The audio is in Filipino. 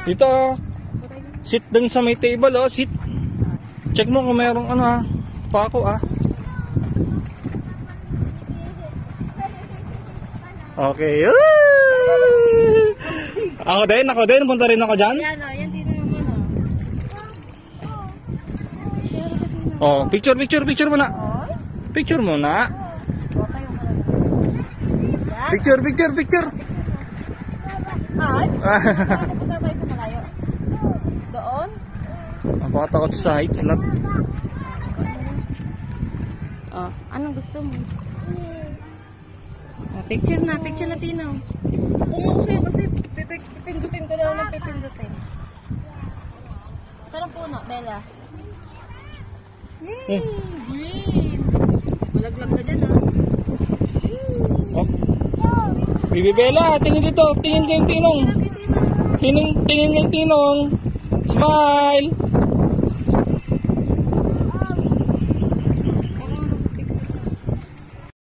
Dito, sit dun sa may table, oh, sit. Check mo kung mayroong ano, ah, pako, ah. Okay. Ako din, punta rin ako dyan. Yan, oh, yan din naman, Oh, picture muna. Picture muna. Picture. Ay, punta tayo sa malayo. Doon? Napakatakot sa heights lang. Oh, anong gusto mo? Oh, picture na Tino. Kung ako sa'yo kasi pipindutin ko daw ng pipindutin. Saan ang puno, Bella? Yay! Green! Malaglag ka dyan, ah. Oh. Bibi Bella, tingin dito. Tingin kayong Tinong. Tingin kayong Tinong. Smile!